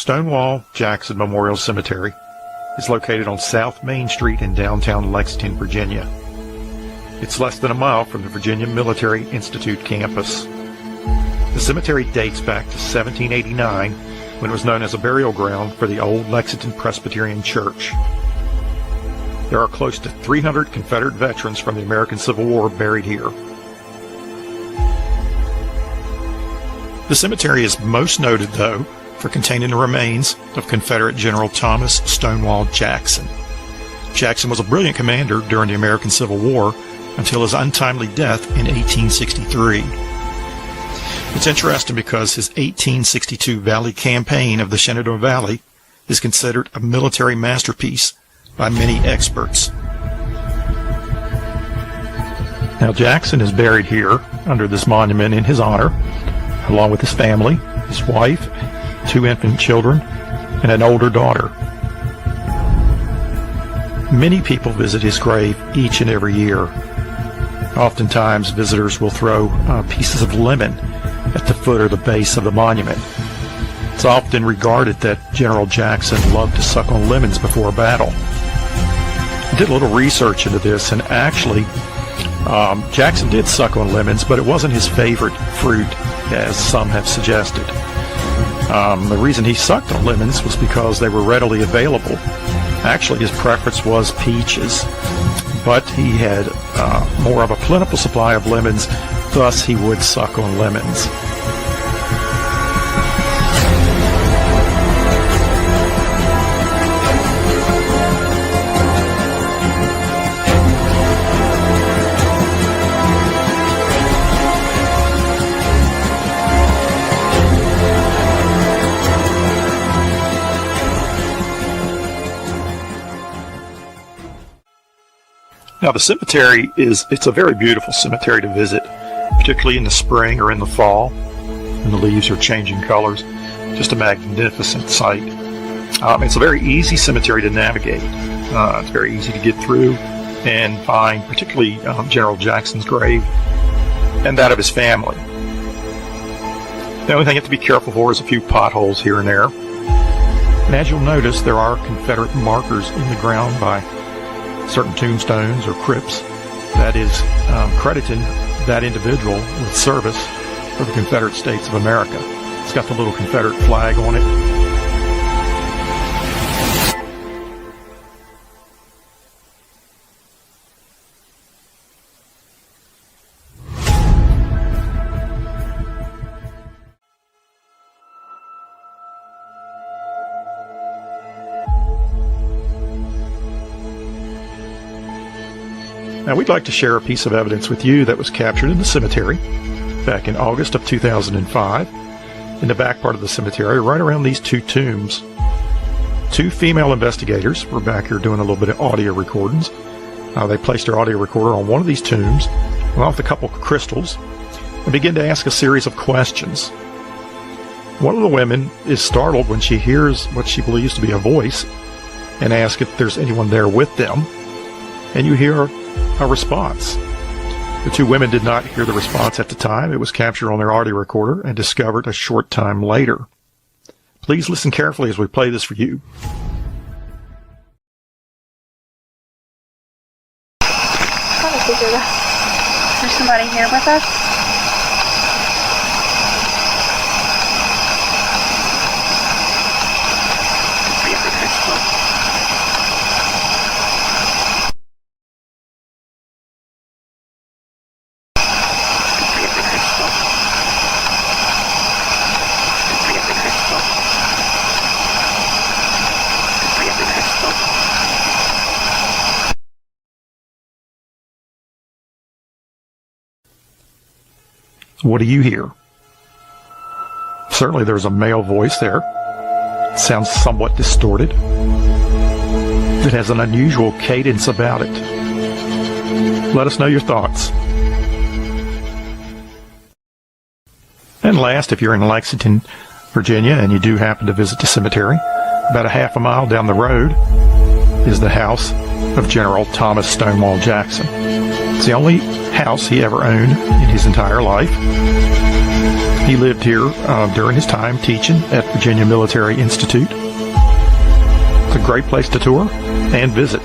Stonewall Jackson Memorial Cemetery is located on South Main Street in downtown Lexington, Virginia. It's less than a mile from the Virginia Military Institute campus. The cemetery dates back to 1789, when it was known as a burial ground for the old Lexington Presbyterian Church. There are close to 300 Confederate veterans from the American Civil War buried here. The cemetery is most noted, though, for containing the remains of Confederate General Thomas Stonewall Jackson. Jackson was a brilliant commander during the American Civil War until his untimely death in 1863. It's interesting because his 1862 Valley campaign of the Shenandoah Valley is considered a military masterpiece by many experts. Now, Jackson is buried here under this monument in his honor, along with his family, his wife, 2 infant children, and an older daughter. Many people visit his grave each and every year. Oftentimes, visitors will throw pieces of lemon at the foot or the base of the monument. It's often regarded that General Jackson loved to suck on lemons before a battle. I did a little research into this, and actually, Jackson did suck on lemons, but it wasn't his favorite fruit, as some have suggested. The reason he sucked on lemons was because they were readily available. Actually, his preference was peaches, but he had more of a plentiful supply of lemons, thus he would suck on lemons. Now, the cemetery it's a very beautiful cemetery to visit, particularly in the spring or in the fall, when the leaves are changing colors. Just a magnificent sight. It's a very easy cemetery to navigate. It's very easy to get through and find, particularly General Jackson's grave and that of his family. The only thing you have to be careful for is a few potholes here and there. And as you'll notice, there are Confederate markers in the ground by certain tombstones or crypts that is crediting that individual with service for the Confederate States of America. It's got the little Confederate flag on it. Now, we'd like to share a piece of evidence with you that was captured in the cemetery back in August of 2005. In the back part of the cemetery, right around these 2 tombs, 2 female investigators were back here doing a little bit of audio recordings. They placed their audio recorder on one of these tombs, along with a couple of crystals, and began to ask a series of questions. One of the women is startled when she hears what she believes to be a voice and asks if there's anyone there with them, and you hear a response. The 2 women did not hear the response at the time. It was captured on their audio recorder and discovered a short time later. Please listen carefully as we play this for you. Is there somebody here with us? What do you hear? Certainly there's a male voice there. It sounds somewhat distorted. It has an unusual cadence about it. Let us know your thoughts. And last, if you're in Lexington, Virginia, and you do happen to visit the cemetery, about a half a mile down the road is the house of General Thomas Stonewall Jackson. It's the only house he ever owned in his entire life. He lived here during his time teaching at Virginia Military Institute. It's a great place to tour and visit.